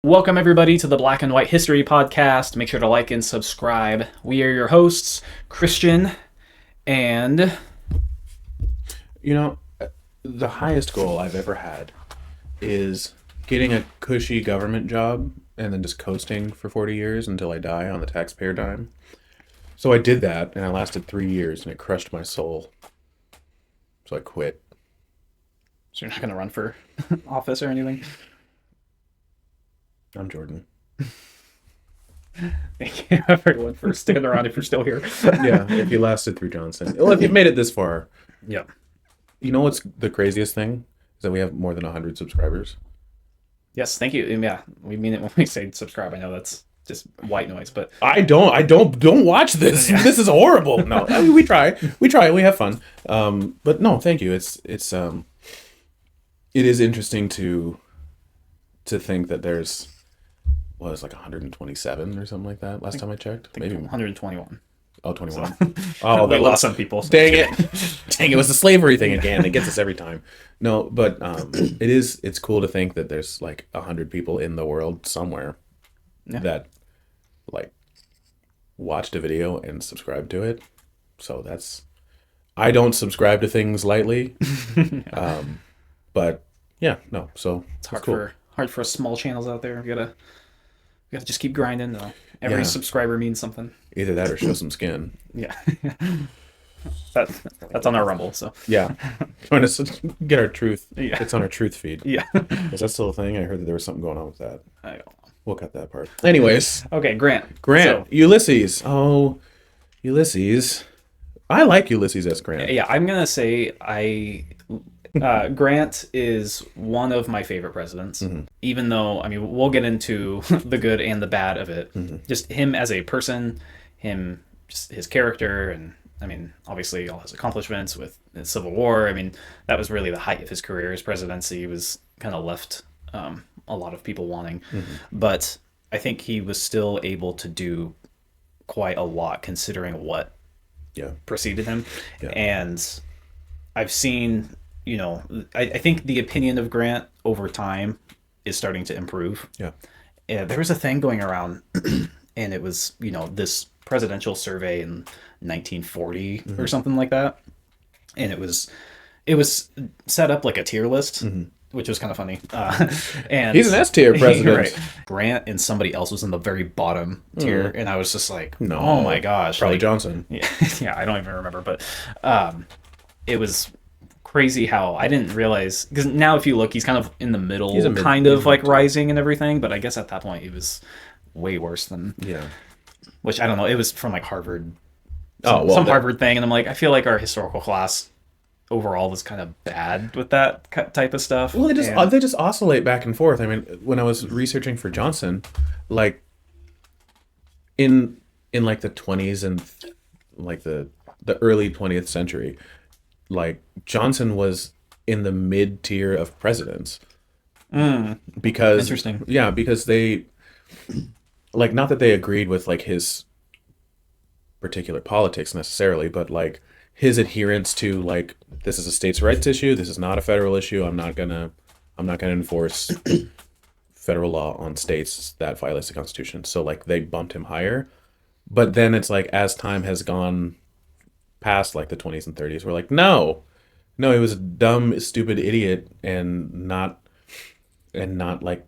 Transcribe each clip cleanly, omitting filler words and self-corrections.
Welcome, everybody, to the Black and White History Podcast. Make sure to like and subscribe. We are your hosts, Christian and... You know, the highest goal I've ever had is getting a cushy government job and then just coasting for 40 years until I die on the taxpayer dime. So I did that, and I lasted 3 years, and it crushed my soul. So I quit. So you're not going to run for office or anything? I'm Jordan. Thank you, everyone, for sticking around if you're still here. Yeah, if you lasted through Johnson. Well, if you've made it this far. Yeah. You know what's the craziest thing? Is that we have more than 100 subscribers. Yes, thank you. And yeah, we mean it when we say subscribe. I know that's just white noise, but... I don't watch this. Yeah. This is horrible. No, I mean, we try, we have fun. But no, thank you. It is interesting to think that there's, what was like 127 or something like that last time I checked. Maybe 121. Oh, 21. Oh, we lost some people. So dang it was the slavery thing again. It gets us every time. No, but it's cool to think that there's like 100 people in the world somewhere that like watched a video and subscribed to it. So I don't subscribe to things lightly. But yeah, no. So it's hard for small channels out there. We gotta just keep grinding though. Every subscriber means something. Either that or show some skin. Yeah. That's on our Rumble, so. Yeah. Trying to get our truth. Yeah. It's on our truth feed. Yeah. Is that still a thing? I heard that there was something going on with that. I don't know. We'll cut that part. Anyways. Okay, Grant. So. Ulysses. Oh, Ulysses. I like Ulysses S. Grant. Yeah, I'm going to say Grant is one of my favorite presidents, even though, I mean, we'll get into the good and the bad of it. Just him as a person, just his character, and I mean, obviously all his accomplishments with the Civil War. I mean, that was really the height of his career. His presidency was kind of left a lot of people wanting, but I think he was still able to do quite a lot considering what preceded him. Yeah. And I've seen... I think the opinion of Grant over time is starting to improve. Yeah. There was a thing going around, and it was, this presidential survey in 1940 or something like that. And it was set up like a tier list, which was kind of funny. And he's an S-tier president. Right. Grant and somebody else was in the very bottom tier, and I was just like, no, oh my gosh. Probably Johnson. Yeah, I don't even remember, but it was... crazy how I didn't realize, because now if you look, he's kind of in the middle, rising and everything, but I guess at that point he was way worse than which I don't know, it was from like Harvard, some Harvard thing, and I'm like, I feel like our historical class overall was kind of bad with that type of stuff. Well, they just oscillate back and forth. I mean, when I was researching for Johnson, like in like the 20s and like the early 20th century, like Johnson was in the mid tier of presidents because interesting. Yeah, because they like, not that they agreed with like his particular politics necessarily, but like his adherence to like, this is a states' rights issue, this is not a federal issue, I'm not gonna enforce federal law on states that violates the Constitution. So like they bumped him higher, but then it's like as time has gone past like the 20s and 30s, we're like, no, he was a dumb, stupid idiot and not like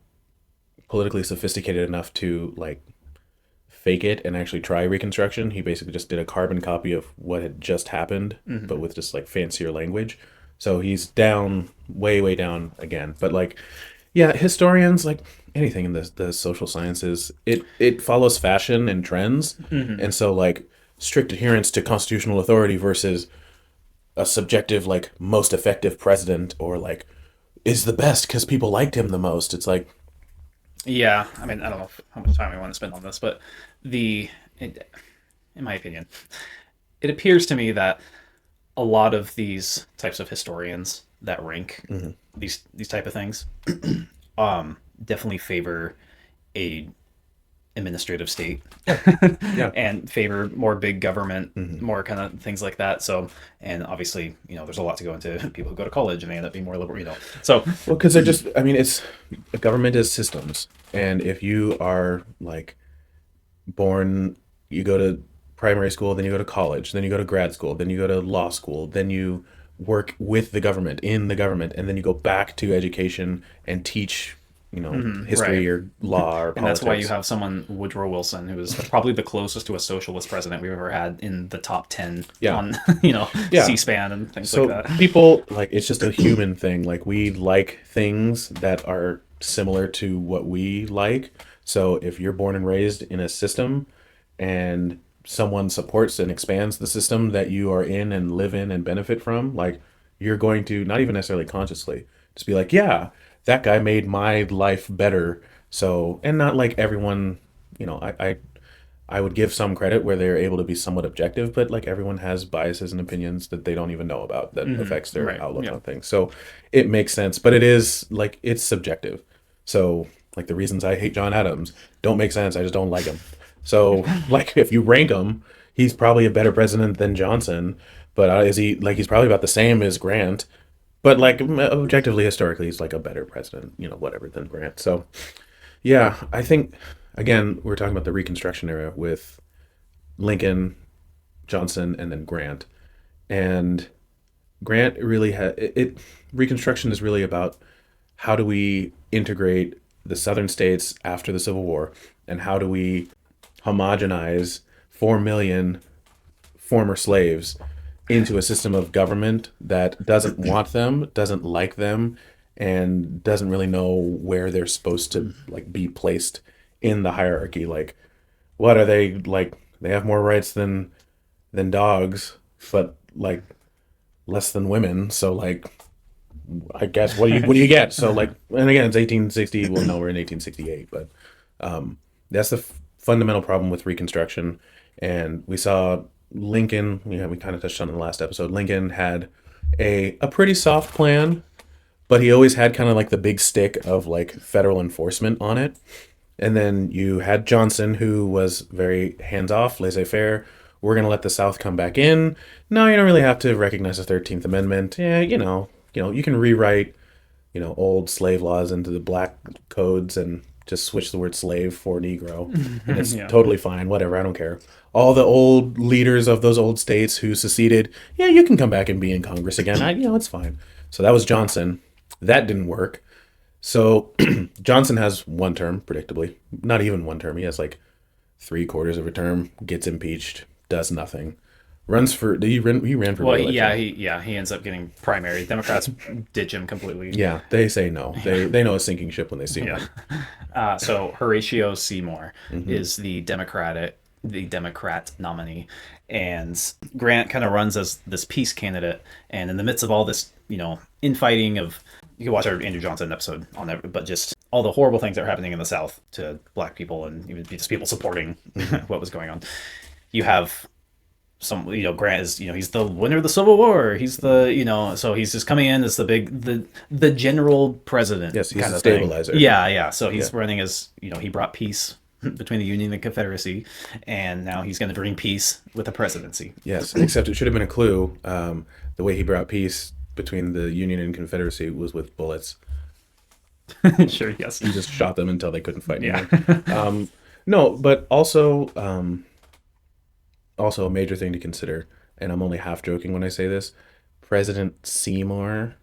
politically sophisticated enough to like fake it and actually try Reconstruction. He basically just did a carbon copy of what had just happened, but with just like fancier language. So he's down, way down again. But like, yeah, historians, like anything in the social sciences, it follows fashion and trends, and so like strict adherence to constitutional authority versus a subjective, like, most effective president, or like is the best because people liked him the most. It's like, yeah, I mean, I don't know how much time we want to spend on this, but in my opinion, it appears to me that a lot of these types of historians that rank these type of things definitely favor an administrative state Yeah. and favor more big government, more kind of things like that. So, and obviously, there's a lot to go into people who go to college and they end up being more liberal, So, Well, because they're just, I mean, it's government is systems. And if you are like born, you go to primary school, then you go to college, then you go to grad school, then you go to law school, then you work with the government, in the government, and then you go back to education and teach, history right. or law or And politics. that's why you have someone, Woodrow Wilson, who is probably the closest to a socialist president we've ever had in the top 10 Yeah. on, Yeah. C-SPAN and things So like that. people, like, it's just a human thing. Like, we like things that are similar to what we like. So if you're born and raised in a system and someone supports and expands the system that you are in and live in and benefit from, like, you're going to, not even necessarily consciously, just be like, yeah, that guy made my life better. So, and not like everyone, I would give some credit where they're able to be somewhat objective, but like everyone has biases and opinions that they don't even know about that affects their Right. outlook Yeah. on things. So it makes sense, but it is like, it's subjective. So like the reasons I hate John Adams don't make sense. I just don't like him. So like if you rank him, he's probably a better president than Johnson, but is he like, he's probably about the same as Grant, but like objectively, historically, he's like a better president, whatever, than Grant. So yeah, I think, again, we're talking about the Reconstruction era with Lincoln, Johnson, and then Grant. And Grant really had it. Reconstruction is really about how do we integrate the Southern states after the Civil War, and how do we homogenize 4 million former slaves into a system of government that doesn't want them, doesn't like them, and doesn't really know where they're supposed to like be placed in the hierarchy. Like, what are they like? They have more rights than dogs, but like less than women. So like, I guess what do you get? So like, and again, it's 1860. Well, no, we're in 1868, but that's the fundamental problem with Reconstruction. And we saw Lincoln. We kind of touched on it in the last episode. Lincoln had a pretty soft plan, but he always had kind of like the big stick of like federal enforcement on it. And then you had Johnson, who was very hands-off, laissez-faire. We're going to let the South come back in. No, you don't really have to recognize the 13th Amendment. Yeah, you can rewrite, old slave laws into the black codes and just switch the word slave for Negro. And it's totally fine. Whatever, I don't care. All the old leaders of those old states who seceded, yeah, you can come back and be in Congress again. It's fine. So that was Johnson. That didn't work. So Johnson has one term, predictably. Not even one term. He has like 3/4 of a term, gets impeached, does nothing. He ran for re-election. He ends up getting primary. Democrats ditch him completely. Yeah, they say no. They know a sinking ship when they see one. So Horatio Seymour is the Democrat nominee, and Grant kind of runs as this peace candidate. And in the midst of all this, infighting of, you can watch our Andrew Johnson episode on that, but just all the horrible things that are happening in the South to black people and even just people supporting what was going on. You have some, Grant is, he's the winner of the Civil War. He's the, so he's just coming in as the general president. Yes, he's kind a of thing. stabilizer. Yeah. So he's running as, he brought peace between the Union and the Confederacy, and now he's going to bring peace with the presidency. Yes, except it should have been a clue. The way he brought peace between the Union and Confederacy was with bullets. Sure, yes. He just shot them until they couldn't fight anymore. Yeah. No, but also a major thing to consider, and I'm only half joking when I say this, President Seymour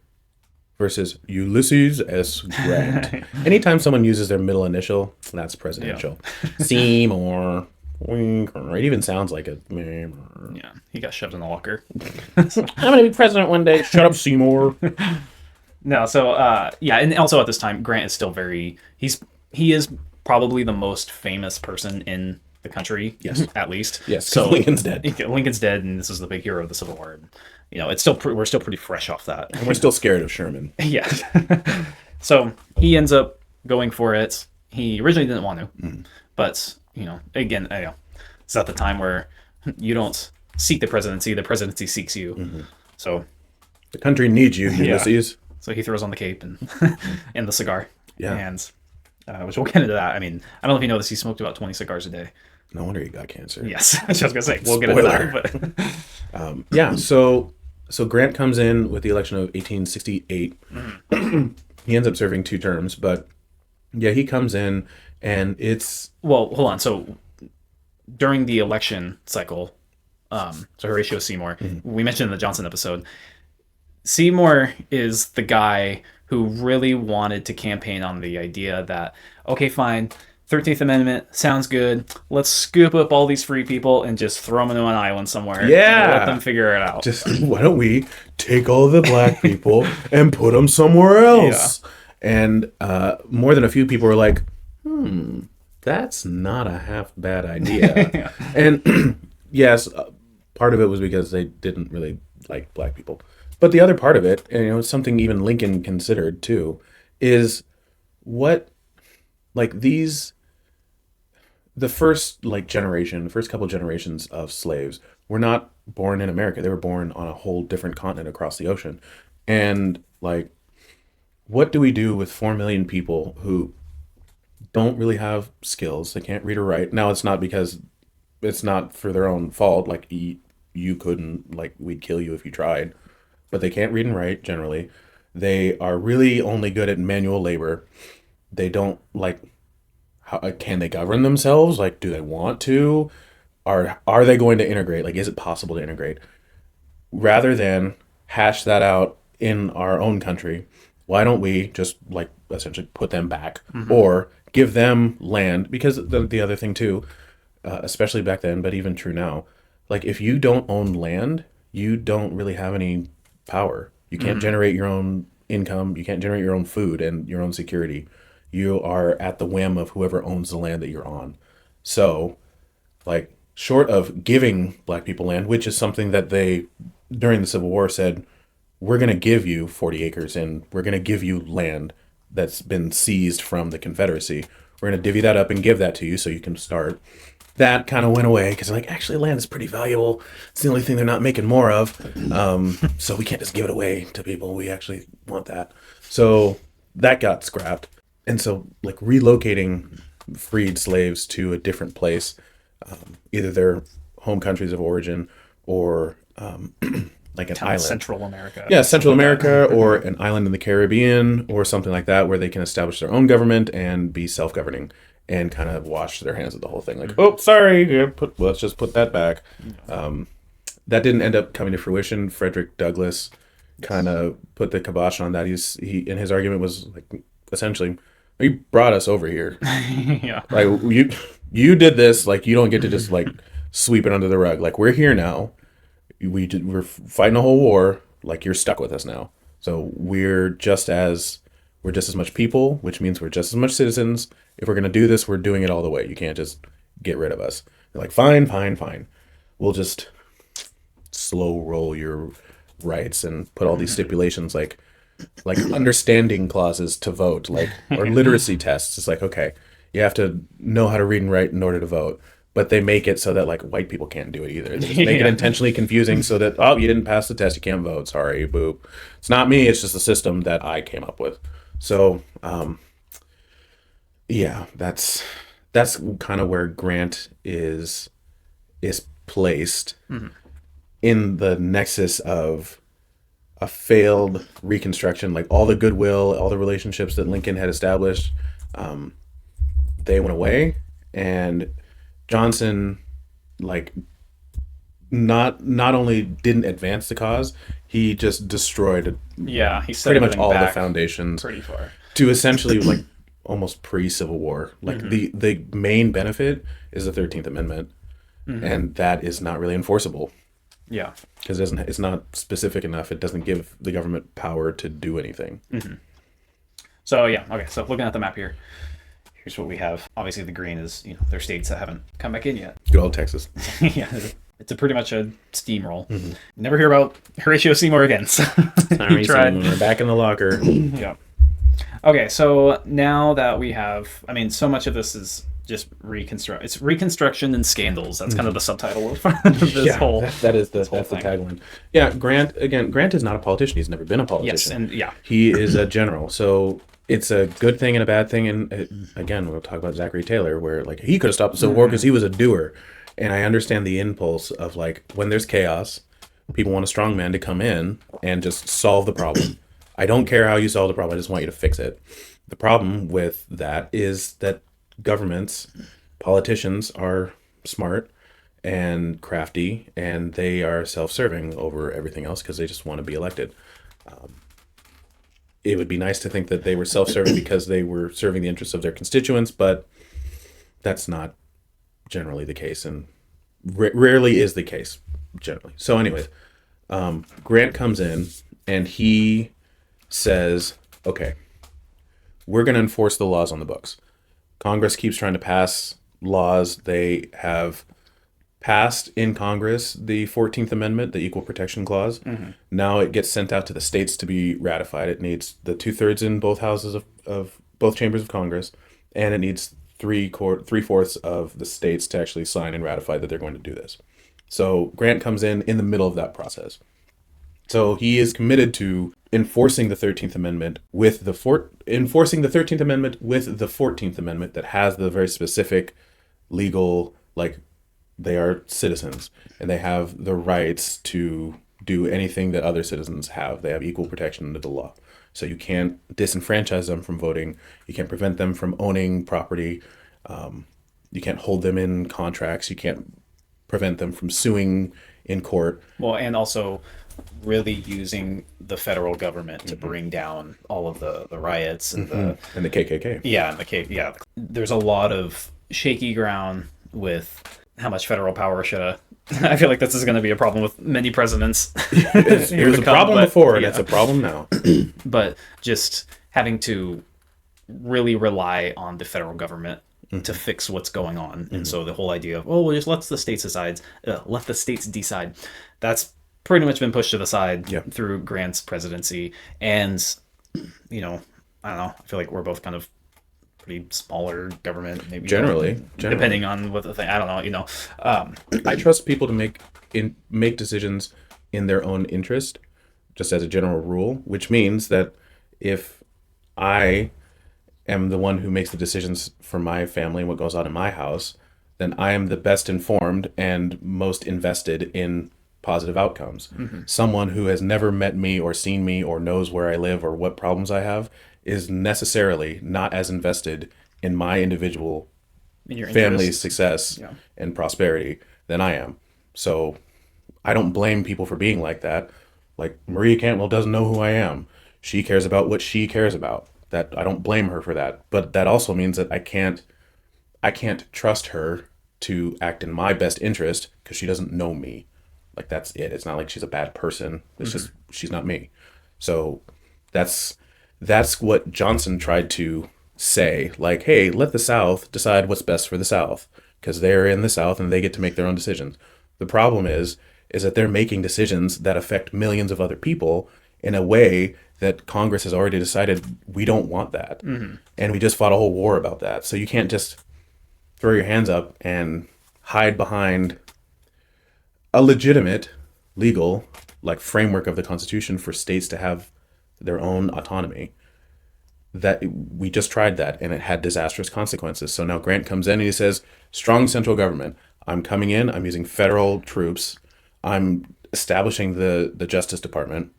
versus Ulysses S. Grant. Anytime someone uses their middle initial, that's presidential. Yeah. Seymour. It even sounds like it. Yeah, he got shoved in the locker. I'm going to be president one day. Shut up, Seymour. No, so, and also at this time, Grant is still he is probably the most famous person in the country, yes, at least. Yes, so Lincoln's dead. Lincoln's dead, and this is the big hero of the Civil War. And, it's still we're still pretty fresh off that, and we're still scared of Sherman. Yeah. So he ends up going for it. He originally didn't want to, but again, it's at the time where you don't seek the presidency seeks you. So the country needs you, Ulysses. So he throws on the cape and and the cigar. Yeah. And which we'll get into that. I mean, I don't know if you know this. He smoked about 20 cigars a day. No wonder he got cancer. Yes, I was gonna say we'll get into that. But Yeah, so Grant comes in with the election of 1868. He ends up serving 2 terms, but yeah, he comes in and it's well, hold on. So during the election cycle, so Horatio Seymour, we mentioned in the Johnson episode, Seymour is the guy who really wanted to campaign on the idea that, okay, fine, 13th Amendment sounds good. Let's scoop up all these free people and just throw them into an island somewhere. Yeah. And let them figure it out. Just, why don't we take all the black people and put them somewhere else? Yeah. And more than a few people were like, that's not a half bad idea. Yeah. And yes, part of it was because they didn't really like black people. But the other part of it, and something even Lincoln considered too, is what, like the first couple generations of slaves were not born in America. They were born on a whole different continent across the ocean. And like, what do we do with 4 million people who don't really have skills? They can't read or write. Now, it's not because it's not for their own fault. Like, you couldn't, like, we'd kill you if you tried. But they can't read and write generally. They are really only good at manual labor. They don't can they govern themselves? Like, do they want to? Are they going to integrate? Like, is it possible to integrate? Rather than hash that out in our own country, why don't we just essentially put them back or give them land? Because the other thing too, especially back then, but even true now, like if you don't own land, you don't really have any power. You can't generate your own income. You can't generate your own food and your own security. You are at the whim of whoever owns the land that you're on. So, like, short of giving black people land, which is something that they, during the Civil War, said, we're going to give you 40 acres and we're going to give you land that's been seized from the Confederacy. We're going to divvy that up and give that to you so you can start. That kind of went away because they're like, actually, land is pretty valuable. It's the only thing they're not making more of. So we can't just give it away to people. We actually want that. So that got scrapped. And so, like, relocating freed slaves to a different place, either their home countries of origin or like an island. Central America. Yeah, Central America or an island in the Caribbean or something like that where they can establish their own government and be self-governing and kind of wash their hands of the whole thing. Like, oh, sorry, let's just put that back. That didn't end up coming to fruition. Frederick Douglass kind of put the kibosh on that. He and his argument was, like, essentially, you brought us over here. Yeah. Like, you did this. Like, you don't get to just, like, sweep it under the rug. Like, we're here now. We're fighting a whole war. Like, you're stuck with us now. So we're just as much people, which means we're just as much citizens. If we're going to do this, we're doing it all the way. You can't just get rid of us. They're like, fine. We'll just slow roll your rights and put all these stipulations like understanding clauses to vote, like, or literacy tests. It's like, okay, you have to know how to read and write in order to vote. But they make it so that, like, white people can't do it either. They just make it intentionally confusing so that, oh, you didn't pass the test, you can't vote. Sorry, boop. It's not me, it's just the system that I came up with. So, yeah, that's kind of where Grant is placed in the nexus of a failed Reconstruction. Like, all the goodwill, all the relationships that Lincoln had established, they went away, and Johnson, like, not only didn't advance the cause, he just destroyed he set pretty much all the foundations pretty far to essentially, like, almost pre-Civil War. Like, the main benefit is the 13th Amendment, and that is not really enforceable. Yeah, because it's not specific enough. It doesn't give the government power to do anything. So yeah, okay. So looking at the map here, here's what we have. Obviously, the green is, they're states that haven't come back in yet. Good old Texas. Yeah, it's pretty much a steamroll. Never hear about Horatio Seymour again. So Sorry, Seymour, back in the locker. Yeah. Okay, so now that we have, so much of this is just It's Reconstruction and Scandals. That's kind of the subtitle of this whole. That's the tagline. Yeah, Grant is not a politician. He's never been a politician. Yes, and yeah, he is a general. So it's a good thing and a bad thing. And again, we'll talk about Zachary Taylor, where like he could have stopped the Civil War because he was a doer. And I understand the impulse of like when there's chaos, people want a strong man to come in and just solve the problem. I don't care how you solve the problem. I just want you to fix it. The problem with that is that governments, politicians are smart and crafty, and they are self-serving over everything else because they just want to be elected. It would be nice to think that they were self-serving because they were serving the interests of their constituents, but that's not generally the case, and rarely is the case generally. So anyways, Grant comes in and he says, okay, we're going to enforce the laws on the books. Congress keeps trying to pass laws. They have passed in Congress the 14th Amendment, the Equal Protection Clause. Now it gets sent out to the states to be ratified. It needs the 2/3 in both houses of both chambers of Congress, and it needs 3/4 of the states to actually sign and ratify that they're going to do this. So Grant comes in the middle of that process. So he is committed to enforcing the 13th Amendment with the 13th Amendment with the 14th Amendment that has the very specific legal, like, they are citizens and they have the rights to do anything that other citizens have. They have equal protection under the law. So you can't disenfranchise them from voting. You can't prevent them from owning property. You can't hold them in contracts. You can't prevent them from suing in court. Well, and also really using the federal government to bring down all of the riots and the KKK. Yeah, there's a lot of shaky ground with how much federal power should have. I feel like this is going to be a problem with many presidents. It was a problem before, and it's a problem now. But just having to really rely on the federal government to fix what's going on, and so the whole idea of we'll just let the states decide. That's pretty much been pushed to the side through Grant's presidency, and I don't know. I feel like we're both kind of pretty smaller government, maybe generally depending on what the thing. I don't know. I trust people to make decisions in their own interest, just as a general rule. Which means that if I am the one who makes the decisions for my family and what goes on in my house, then I am the best informed and most invested in positive outcomes. Someone who has never met me or seen me or knows where I live or what problems I have is necessarily not as invested in my individual family's success and prosperity than I am. So I don't blame people for being like that. Like Maria Cantwell doesn't know who I am. She cares about what she cares about. That I don't blame her for that. But that also means that I can't trust her to act in my best interest because she doesn't know me. Like that's it. It's not like she's a bad person. It's just she's not me. So that's what Johnson tried to say. Like, hey, let the South decide what's best for the South because they're in the South and they get to make their own decisions. The problem is that they're making decisions that affect millions of other people in a way that Congress has already decided we don't want that. And we just fought a whole war about that. So you can't just throw your hands up and hide behind a legitimate legal framework of the Constitution for states to have their own autonomy. That we just tried that and it had disastrous consequences. So now Grant comes in and he says, strong central government. I'm coming in, I'm using federal troops. I'm establishing the Justice Department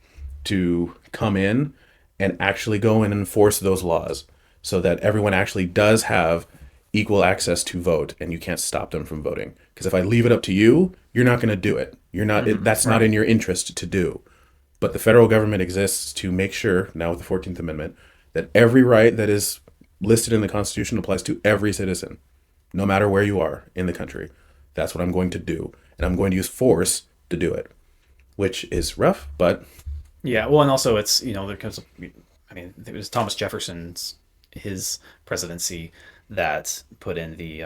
to come in and actually go in and enforce those laws so that everyone actually does have equal access to vote and you can't stop them from voting. Because if I leave it up to you, you're not going to do it. You're not. That's not in your interest to do. But the federal government exists to make sure, now with the 14th Amendment, that every right that is listed in the Constitution applies to every citizen, no matter where you are in the country. That's what I'm going to do. And I'm going to use force to do it, which is rough, but... Yeah, well, and also it's, it was Thomas Jefferson's, his presidency that put in the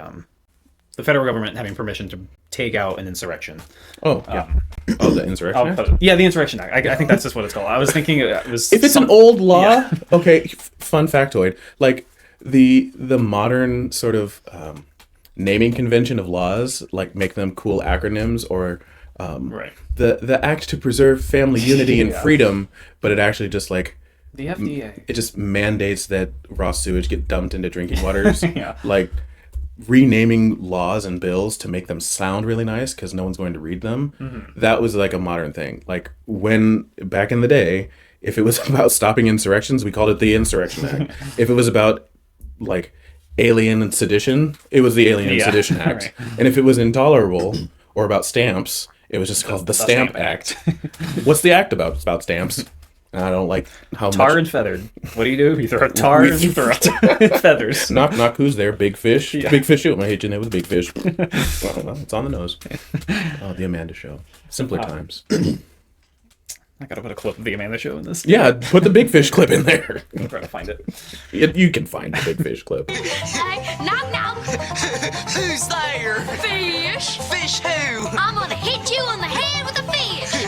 federal government having permission to take out an insurrection. Oh, yeah. The Insurrection Act? Yeah, the Insurrection Act. I think that's just what it's called. I was thinking it was... If it's an old law... Okay, fun factoid. Like, the modern sort of naming convention of laws, like make them cool acronyms, or Right. the act to preserve family unity and Yeah. freedom, but it actually just like The FDA. it just mandates that raw sewage get dumped into drinking waters. Yeah. Like renaming laws and bills to make them sound really nice because no one's going to read them. That was like a modern thing. Like when back in the day, if it was about stopping insurrections, we called it the Insurrection Act. If it was about like alien and sedition, it was the Alien and Sedition Act. Right. And if it was intolerable or about stamps, it was just called the Stamp Act. What's the act about? It's about stamps. I don't like how Tar much. and feathered. What do? You throw out tar and you throw out feathers. Knock, knock, who's there? Big fish? Big fish, shoot. I hate your name with big fish. Well, it's on the nose. Oh, The Amanda Show. Simpler times. I gotta put a clip of the Amanda Show in this. Yeah, put the big fish clip in there. I'm trying to find it. You can find the big fish clip. Hey, knock knock. Who's there? Fish. Fish who? I'm gonna hit you on the head with a fish.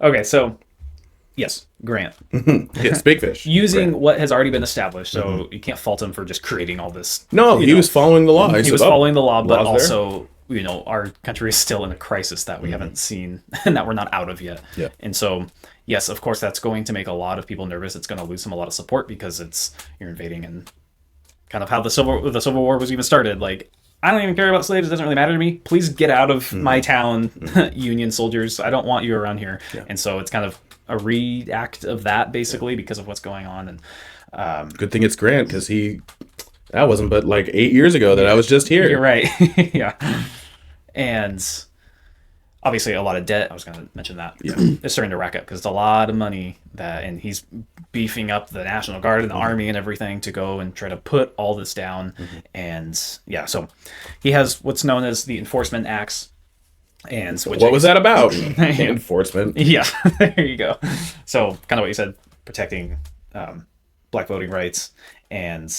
Okay, so yes, Grant. Yes, big fish. Using Right. what has already been established, so you can't fault him for just creating all this. No, he was following the law. He said, was "Oh, following the law, but law's there." also, our country is still in a crisis that we haven't seen and that we're not out of yet. Yeah. And so, yes, of course, that's going to make a lot of people nervous. It's going to lose them a lot of support because you're invading, and kind of how the Civil War was even started. Like, I don't even care about slaves. It doesn't really matter to me. Please get out of my town, Union soldiers. I don't want you around here. Yeah. And so it's kind of a react of that, basically, because of what's going on. And Good thing it's Grant, because that wasn't but like 8 years ago that I was just here. you're right. Yeah. And obviously a lot of debt, I was going to mention that, is starting to rack up because it's a lot of money and he's beefing up the National Guard and the Army and everything to go and try to put all this down. And yeah, so he has what's known as the Enforcement Acts. And What was that about? Enforcement. Yeah, there you go. So kind of what you said, protecting black voting rights and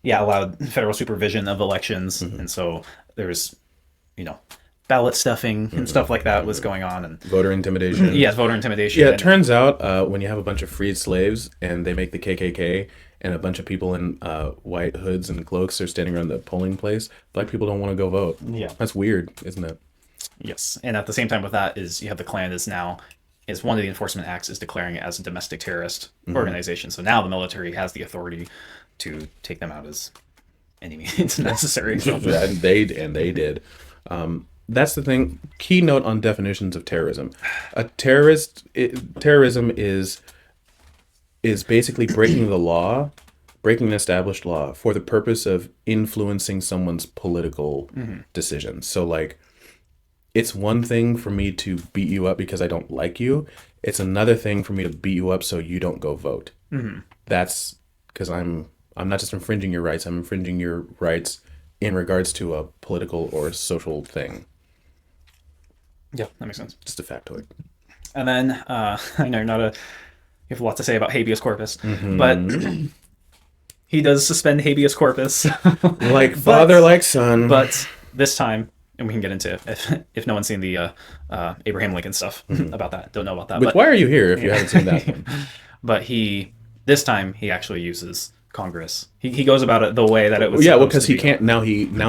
allowed federal supervision of elections. And so there's, ballot stuffing and stuff like that was going on. And Voter intimidation. yes, voter intimidation. Yeah, it and- turns out when you have a bunch of freed slaves and they make the KKK and a bunch of people in white hoods and cloaks are standing around the polling place, black people don't want to go vote. Yeah. That's weird, isn't it? Yes, and at the same time with that is you have the Klan is one of the enforcement acts is declaring it as a domestic terrorist organization. So now the military has the authority to take them out as any means necessary. And they did. That's the thing. Keynote on definitions of terrorism. Terrorism is basically breaking the law, breaking an established law for the purpose of influencing someone's political decisions. So like, it's one thing for me to beat you up because I don't like you. It's another thing for me to beat you up so you don't go vote. That's because I'm not just infringing your rights. I'm infringing your rights in regards to a political or social thing. Yeah, that makes sense. Just a factoid. And then I know you have a lot to say about habeas corpus, but he does suspend habeas corpus. Like father, like son. But this time, and we can get into if no one's seen the Abraham Lincoln stuff about that, don't know about that. Which, But, why are you here if you haven't seen that one? but this time he actually uses Congress. He goes about it the way that it was. Yeah, well, supposed because to he be. can't now.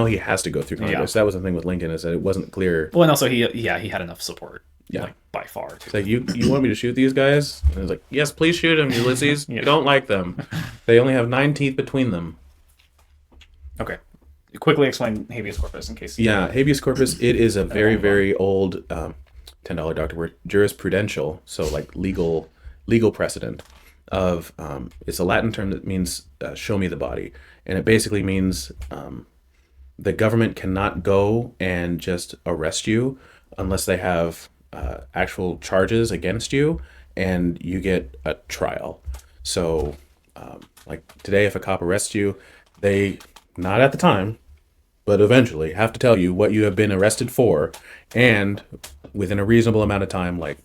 He has to go through Congress. Yeah. That was the thing with Lincoln, is that it wasn't clear. Well, and also he had enough support. Yeah. Like by far. Too. It's like, you want me to shoot these guys? And I was like, yes, please shoot them, Ulysses. Yeah. You don't like them. They only have 9 teeth between them. Okay. Quickly explain habeas corpus in case. Yeah, habeas corpus. It is a very, very old $10 doctor word, jurisprudential. So like legal precedent of it's a Latin term that means show me the body, and it basically means the government cannot go and just arrest you unless they have actual charges against you and you get a trial. So like today, if a cop arrests you, they, not at the time, but eventually have to tell you what you have been arrested for, and within a reasonable amount of time, like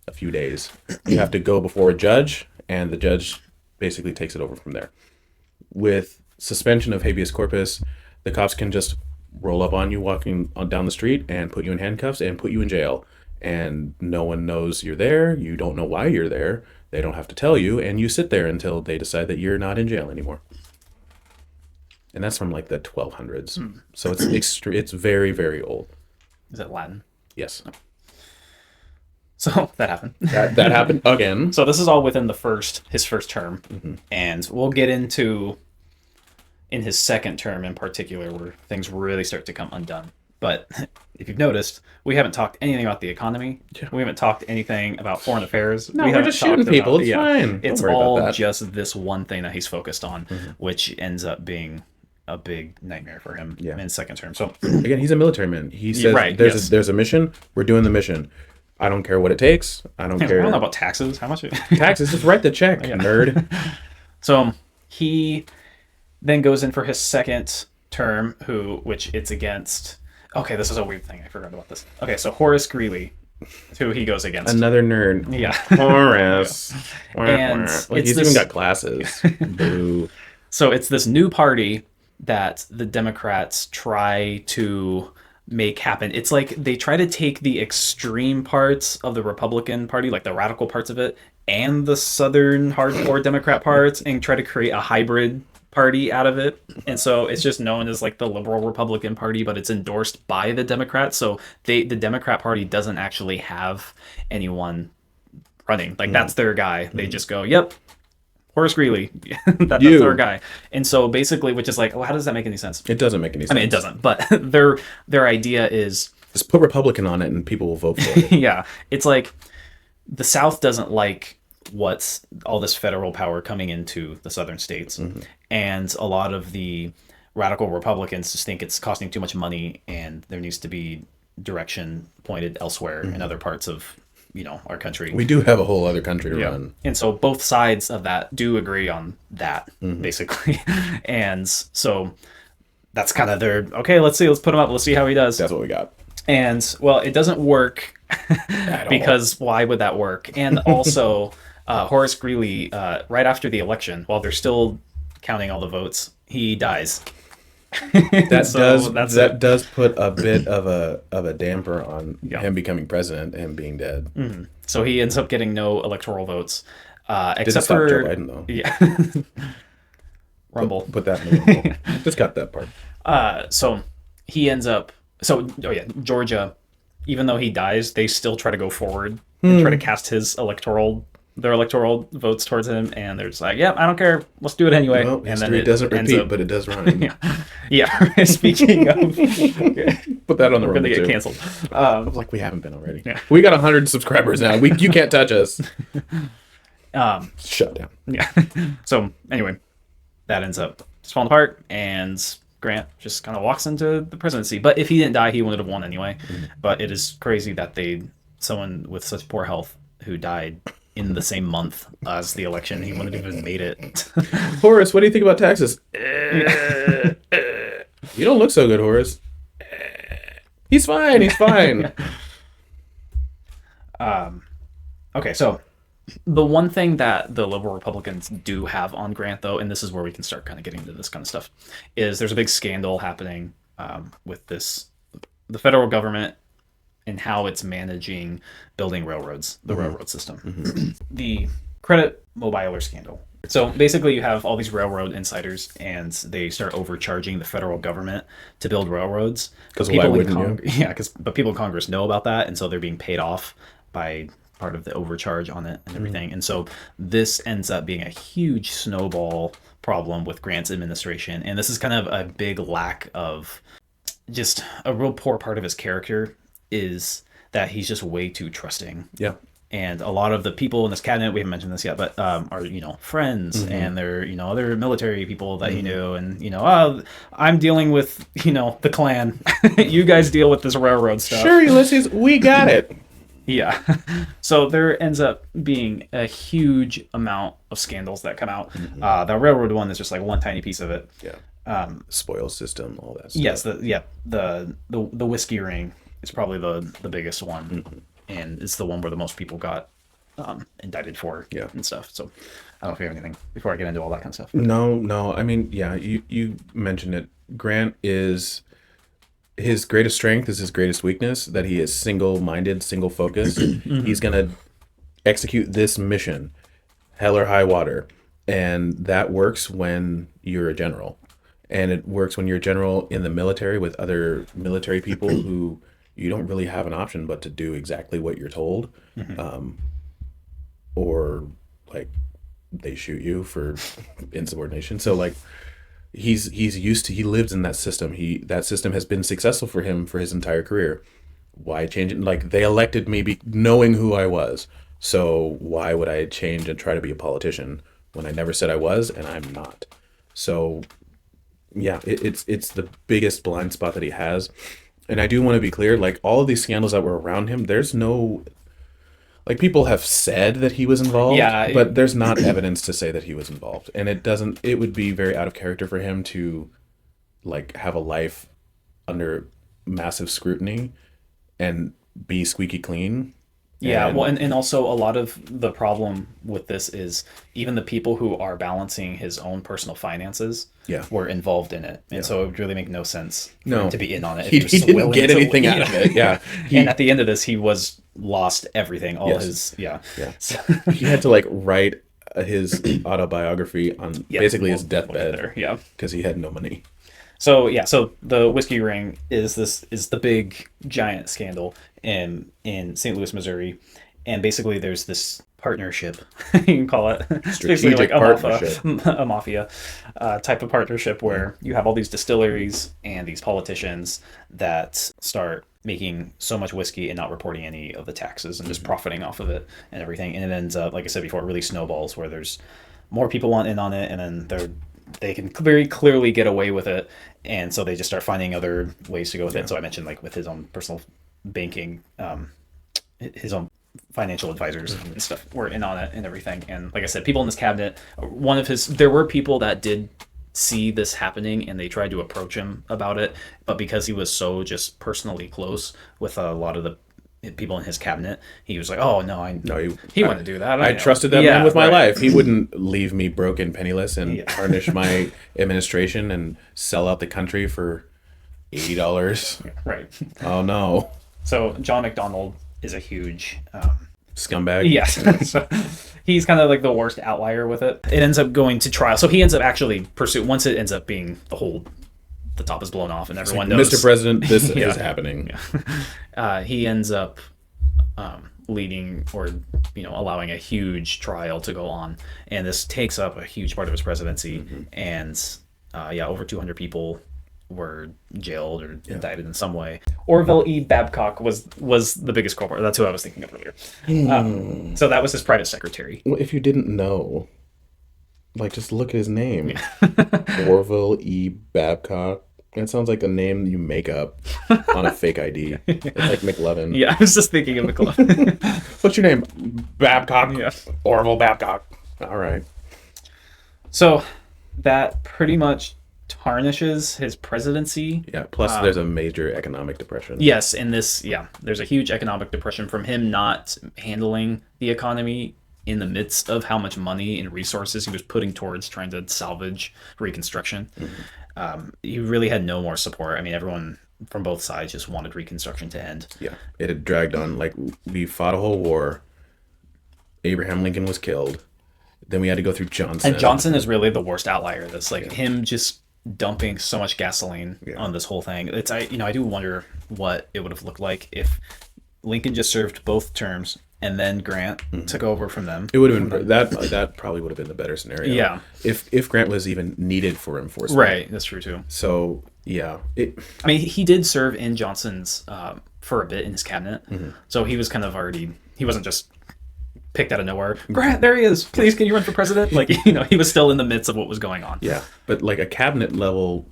a few days, you have to go before a judge, and the judge basically takes it over from there. With suspension of habeas corpus, the cops can just roll up on you walking down the street and put you in handcuffs and put you in jail, and no one knows you're there. You don't know why you're there. They don't have to tell you, and you sit there until they decide that you're not in jail anymore. And that's from like the 1200s. So it's very, very old. Is it Latin? Yes. So that happened. That happened again. So this is all within his first term. And we'll get into in his second term in particular where things really start to come undone. But if you've noticed, we haven't talked anything about the economy. Yeah. We haven't talked anything about foreign affairs. No, we're just shooting people. It's fine. It's all just this one thing that he's focused on, which ends up being a big nightmare for him in his second term. So again, he's a military man. He says there's a mission. We're doing the mission. I don't care what it takes. I don't care. I don't know about taxes. How much? Taxes? Just write the check, nerd. So he then goes in for his second term, which it's against. Okay, this is a weird thing. I forgot about this. Okay, so Horace Greeley, who he goes against. Another nerd. Yeah. Horace. And he's even got glasses. Boo. So it's this new party that the Democrats try to make happen. It's like they try to take the extreme parts of the Republican Party, like the radical parts of it, and the southern hardcore Democrat parts, and try to create a hybrid party out of it. And so it's just known as like the liberal Republican Party, but it's endorsed by the Democrats. So the Democrat Party doesn't actually have anyone running. Like that's their guy. They just go, yep, Horace Greeley. That's our guy. And so basically, which is like, well, how does that make any sense? It doesn't make any sense. I mean, it doesn't. But their idea is just put Republican on it and people will vote for it. Yeah. It's like the South doesn't like what's all this federal power coming into the southern states. And a lot of the radical Republicans just think it's costing too much money and there needs to be direction pointed elsewhere in other parts of our country. We do have a whole other country to run. And so both sides of that do agree on that, basically. And so that's kind of their, okay, let's put him up. Let's see how he does. That's what we got. And, well, it doesn't work because why would that work? And also, Horace Greeley, right after the election, while they're still counting all the votes, he dies. That does put a bit of a damper on him becoming president and being dead. So he ends up getting no electoral votes, except for Joe Biden, though. Yeah. Rumble. Put that in the rumble. Just cut that part. So he ends up. So Georgia, even though he dies, they still try to go forward and try to cast their electoral votes towards him, and they're just like, yeah, I don't care, let's do it anyway. Well, and then it doesn't repeat, but it does rhyme. Yeah. Speaking of, put that on the we're gonna get canceled. Like we haven't been already. Yeah. We got 100 subscribers now. You can't touch us. Shut down. Yeah. So anyway, that ends up just falling apart, and Grant just kind of walks into the presidency. But if he didn't die, he would have won anyway. But it is crazy that someone with such poor health who died in the same month as the election, he wouldn't have even made it. Horace, what do you think about taxes? You don't look so good, Horace. He's fine. Okay, so the one thing that the liberal Republicans do have on Grant, though, and this is where we can start kind of getting into this kind of stuff, is there's a big scandal happening with the federal government and how it's managing building railroads, the railroad system. The credit mobiler scandal. So basically you have all these railroad insiders and they start overcharging the federal government to build railroads. Because why wouldn't you? Yeah, but people in Congress know about that, and so they're being paid off by part of the overcharge on it and everything. And so this ends up being a huge snowball problem with Grant's administration. And this is kind of a big lack of, just a real poor part of his character is that he's just way too trusting. Yeah. And a lot of the people in this cabinet, we haven't mentioned this yet, but are, friends and they're, other military people that he knew. And, I'm dealing with, the Klan. You guys deal with this railroad stuff. Sure, Ulysses, we got it. Yeah. So there ends up being a huge amount of scandals that come out. The railroad one is just like one tiny piece of it. Yeah. Spoil system, all that stuff. Yes. The whiskey ring is probably the biggest one, and it's the one where the most people got indicted for and stuff. So I don't know if you have anything before I get into all that kind of stuff. No. I mean, yeah, you mentioned it. Grant is, his greatest strength is his greatest weakness, that he is single-minded, single-focused. He's going to execute this mission, hell or high water. And that works when you're a general. And it works when you're a general in the military with other military people who you don't really have an option but to do exactly what you're told. Or like they shoot you for insubordination. So like he's used to, he lives in that system. That system has been successful for him for his entire career. Why change it? Like they elected me knowing who I was. So why would I change and try to be a politician when I never said I was and I'm not? So yeah, it's the biggest blind spot that he has. And I do want to be clear, like all of these scandals that were around him, there's no, like people have said that he was involved, but there's not evidence to say that he was involved. And it would be very out of character for him to like have a life under massive scrutiny and be squeaky clean. Yeah, well, and also a lot of the problem with this is even the people who are balancing his own personal finances were involved in it. And so it would really make no sense for him to be in on it. He didn't get anything out of it. Yeah. And at the end of this, he lost everything. All his, So he had to like write his autobiography on basically his deathbed. Because he had no money. So the whiskey ring is the big giant scandal in St. Louis, Missouri, and basically there's this partnership, you can call it strategic partnership, a mafia type of partnership where you have all these distilleries and these politicians that start making so much whiskey and not reporting any of the taxes and just profiting off of it and everything, and it ends up, like I said before, it really snowballs where there's more people want in on it, and then they can very clearly get away with it, and so they just start finding other ways to go with it. So I mentioned like with his own personal banking, his own financial advisors and stuff were in on it and everything. And like I said, people in his cabinet, there were people that did see this happening and they tried to approach him about it, but because he was so just personally close with a lot of the people in his cabinet, he was like, oh no, he wouldn't do that. I trusted that man with my life. He wouldn't leave me broke and penniless and tarnish my administration and sell out the country for $80. Right. Oh no. So John McDonald is a huge scumbag. Yes. So he's kind of like the worst outlier with it. It ends up going to trial. So he ends up actually once it ends up being the top is blown off and everyone knows, Mr. President, this is happening. He ends up leading or allowing a huge trial to go on, and this takes up a huge part of his presidency. And over 200 people were jailed or indicted in some way. Orville E. Babcock was the biggest culprit. That's who I was thinking of earlier. So that was his private secretary. Well, if you didn't know, like, just look at his name. Orville E. Babcock. That sounds like a name you make up on a fake ID. It's like McLovin. Yeah, I was just thinking of McLovin. What's your name? Babcock. Yeah. Orville Babcock. All right. So that pretty much tarnishes his presidency. Yeah, plus there's a major economic depression. Yes, in this, there's a huge economic depression from him not handling the economy in the midst of how much money and resources he was putting towards trying to salvage Reconstruction. He really had no more support. I mean, everyone from both sides just wanted Reconstruction to end. Yeah, it had dragged on. Like, we fought a whole war. Abraham Lincoln was killed. Then we had to go through Johnson. And Johnson is really the worst outlier. That's like him just dumping so much gasoline on this whole thing. It's I do wonder what it would have looked like if Lincoln just served both terms and then Grant took over from them. It would have been that probably would have been the better scenario. Yeah, if Grant was even needed for enforcement. Right, that's true too. So yeah, I mean, he did serve in Johnson's for a bit in his cabinet, so he was kind of he wasn't just picked out of nowhere. Grant, there he is. Please, can you run for president? Like, he was still in the midst of what was going on. Yeah, but like a cabinet level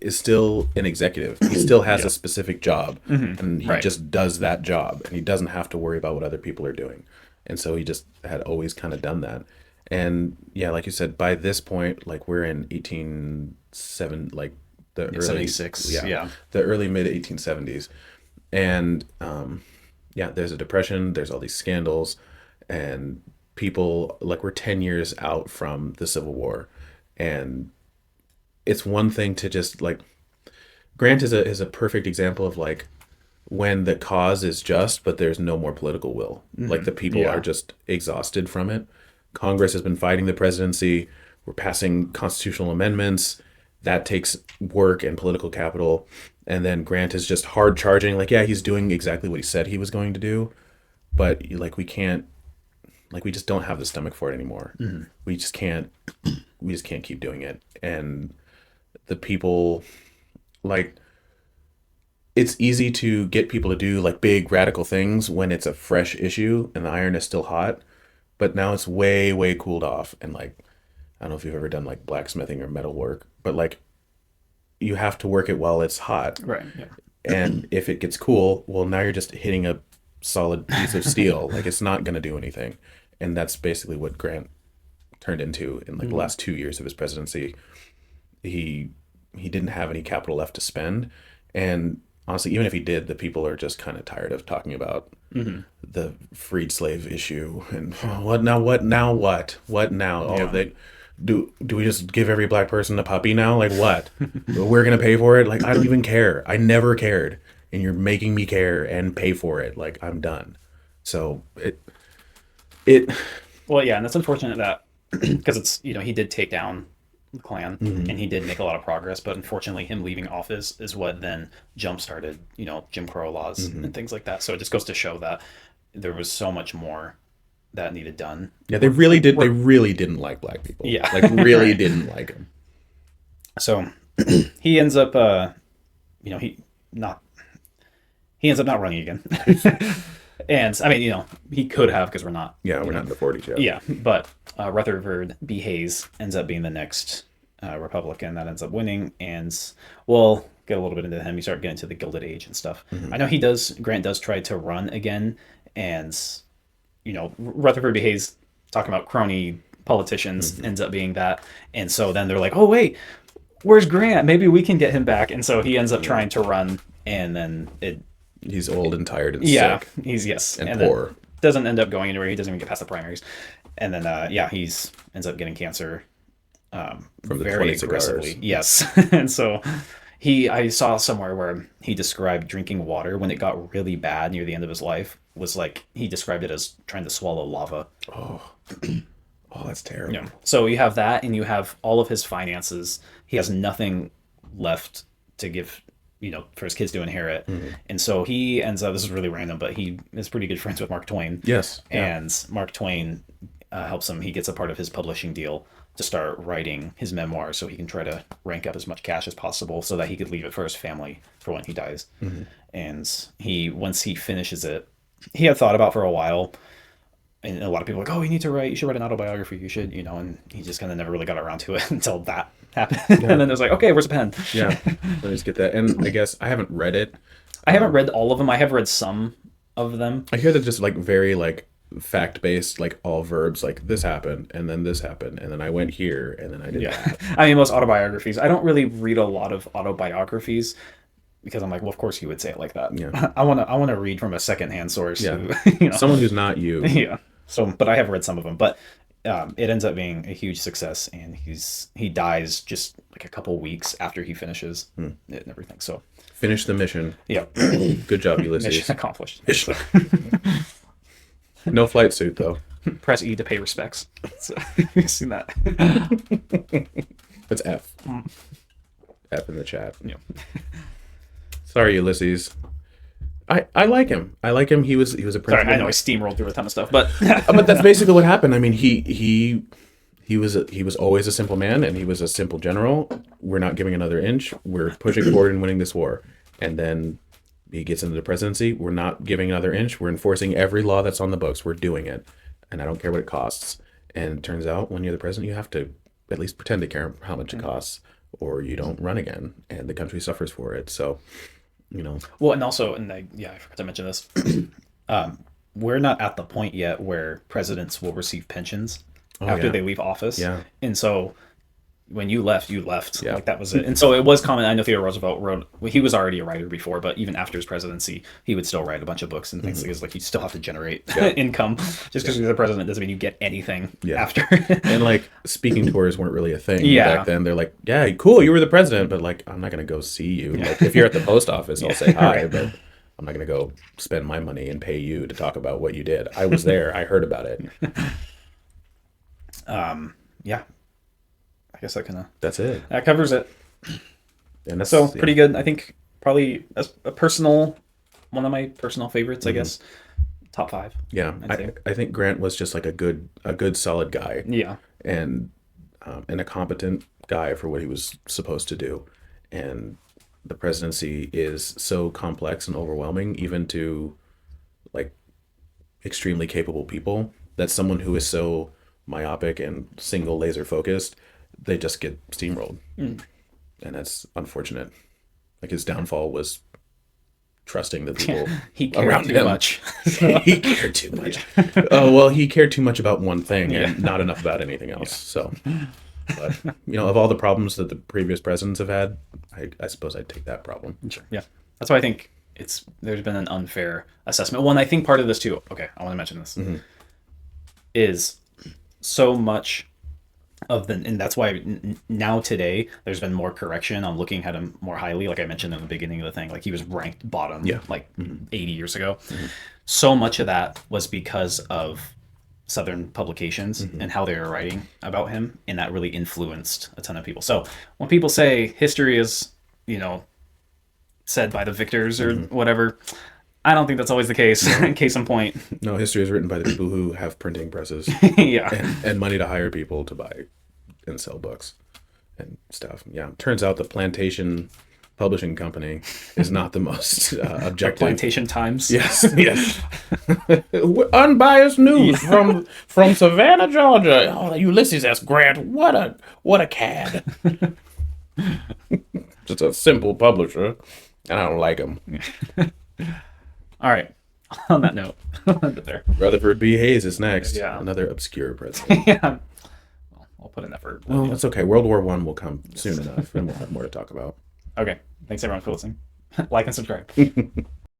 is still an executive. He still has a specific job, and he just does that job, and he doesn't have to worry about what other people are doing. And so he just had always kind of done that. And yeah, like you said, by this point, like we're in 1870, like the early 76, the early mid 1870s, and there's a depression. There's all these scandals, and people like we're 10 years out from the Civil War, and it's one thing to just like Grant is a perfect example of like when the cause is just, but there's no more political will. Like the people are just exhausted from it. Congress has been fighting the presidency. We're passing constitutional amendments. that takes work and political capital. And then Grant is just hard charging, like, yeah, he's doing exactly what he said he was going to do, but like we just don't have the stomach for it anymore. We just can't keep doing it. And the people, like, it's easy to get people to do like big radical things when it's a fresh issue and the iron is still hot, but now it's way cooled off. And like, I don't know if you've ever done like blacksmithing or metal work, but like you have to work it while it's hot. Right. Yeah. And if it gets cool, well, now you're just hitting a solid piece of steel. Like, it's not going to do anything. And that's basically what Grant turned into in like the last 2 years of his presidency. He didn't have any capital left to spend. And honestly, even if he did, the people are just kind of tired of talking about the freed slave issue and what now. Oh, they do we just give every black person a puppy now? Like, what? We're gonna pay for it? Like, I don't even care. I never cared, and you're making me care and pay for it. Like, I'm done. So it Well, yeah, and it's unfortunate that because it's, you know, he did take down the Klan and he did make a lot of progress, but unfortunately him leaving office is what then jump started, you know, Jim Crow laws and things like that. So it just goes to show that there was so much more that needed done. Yeah, they really didn't like black people. Yeah. Like, really didn't like them. So he ends up you know, he ends up not running again. And I mean, you know, he could have, because we're not. Yeah, we're not in the 40s yet. Yeah, but Rutherford B. Hayes ends up being the next Republican that ends up winning, and we'll get a little bit into him. You start getting to the Gilded Age and stuff. I know Grant does try to run again, and, you know, Rutherford B. Hayes, talking about crony politicians, ends up being that. And so then they're like, oh, wait, where's Grant? Maybe we can get him back. And so he ends up trying to run, and then He's old and tired and sick. He's And poor. Doesn't end up going anywhere. He doesn't even get past the primaries. And then, he's ends up getting cancer From the very 20 aggressively. cigars. Yes. And so I saw somewhere where he described drinking water when it got really bad near the end of his life was like, he described it as trying to swallow lava. Oh, that's terrible. Yeah. So you have that, and you have all of his finances. He has nothing left to give, you know, for his kids to inherit. And so he ends up, this is really random, but he is pretty good friends with Mark Twain. Yes. And Mark Twain helps him. He gets a part of his publishing deal to start writing his memoirs so he can try to rank up as much cash as possible so that he could leave it for his family for when he dies. And once he finishes it, he had thought about for a while, and a lot of people were like, oh, you should write an autobiography, you should, you know, and he just kind of never really got around to it until that happened. And then it was like, okay, where's the pen? Yeah, let me just get that. And I guess I haven't read it. I haven't read all of them. I have read some of them. I hear that just like very like fact-based, like all verbs, like this happened and then this happened and then I went here and then I did that. I mean, most autobiographies, I don't really read a lot of autobiographies because I'm like, well, of course you would say it like that. Yeah. I want to read from a secondhand source. Yeah. Who, you know. Someone who's not you. Yeah. So, but I have read some of them, but it ends up being a huge success, and he dies just like a couple weeks after he finishes it and everything. So Finish the mission. yeah. Good job, Ulysses. Mission accomplished. No flight suit though. Press E to pay respects. So, you've seen that. That's F. F in the chat. Yeah. Sorry, Ulysses. I like him. He was a Sorry, principal. I know I steamrolled through a ton of stuff, but But that's basically what happened. I mean, he was always a simple man, and he was a simple general. We're not giving another inch. We're pushing forward and winning this war. And then he gets into the presidency. We're not giving another inch. We're enforcing every law that's on the books. We're doing it, and I don't care what it costs. And it turns out, when you're the president, you have to at least pretend to care how much it costs, or you don't run again, and the country suffers for it. So, you know. well, and also, I forgot to mention this. We're not at the point yet where presidents will receive pensions after they leave office. Yeah. And so when you left. Yeah. Like, that was it. And so it was common. I know Theodore Roosevelt wrote, well, he was already a writer before, but even after his presidency, he would still write a bunch of books and things because, like, you still have to generate income. Just because you're the president doesn't mean you get anything after. And, like, speaking tours weren't really a thing Yeah. back then. They're like, yeah, cool, you were the president, but, like, I'm not going to go see you. Like, if you're at the post office, I'll say hi, but I'm not going to go spend my money and pay you to talk about what you did. I was there. I heard about it. Yeah. I guess That's it. that covers it. And that's So pretty good. I think probably one of my personal favorites, I guess. Top 5. Yeah, I'd say. I think Grant was just like a good solid guy. Yeah. And a competent guy for what he was supposed to do. And the presidency is so complex and overwhelming, even to like extremely capable people, that someone who is so myopic and single laser focused, they just get steamrolled. And that's unfortunate. Like his downfall was trusting the people He cared around too him. much. He cared too much. Oh, well, he cared too much about one thing and not enough about anything else. So, but, of all the problems that the previous presidents have had, I suppose I'd take that problem. Sure. Yeah. That's why I think there's been an unfair assessment. Well, and I think part of this too, okay, I want to mention this, is so much and that's why now today there's been more correction on looking at him more highly. Like I mentioned in the beginning of the thing, like he was ranked bottom 80 years ago. So much of that was because of Southern publications and how they were writing about him, and that really influenced a ton of people. So when people say history is, said by the victors or whatever, I don't think that's always the case. Case in point. No, history is written by the people who have printing presses Yeah. and money to hire people to buy and sell books and stuff. Yeah, turns out the Plantation Publishing Company is not the most objective. Plantation Times. Yes, yes. Unbiased news from Savannah, Georgia. Oh, Ulysses S. Grant, what a cad. Just a simple publisher, and I don't like him. All right. On that note, there. Rutherford B. Hayes is next. Yeah. Another obscure president. Yeah. Well, I'll put an effort. Well, that's okay. World War I will come soon enough, and we'll have more to talk about. Okay. Thanks everyone for listening. Like and subscribe.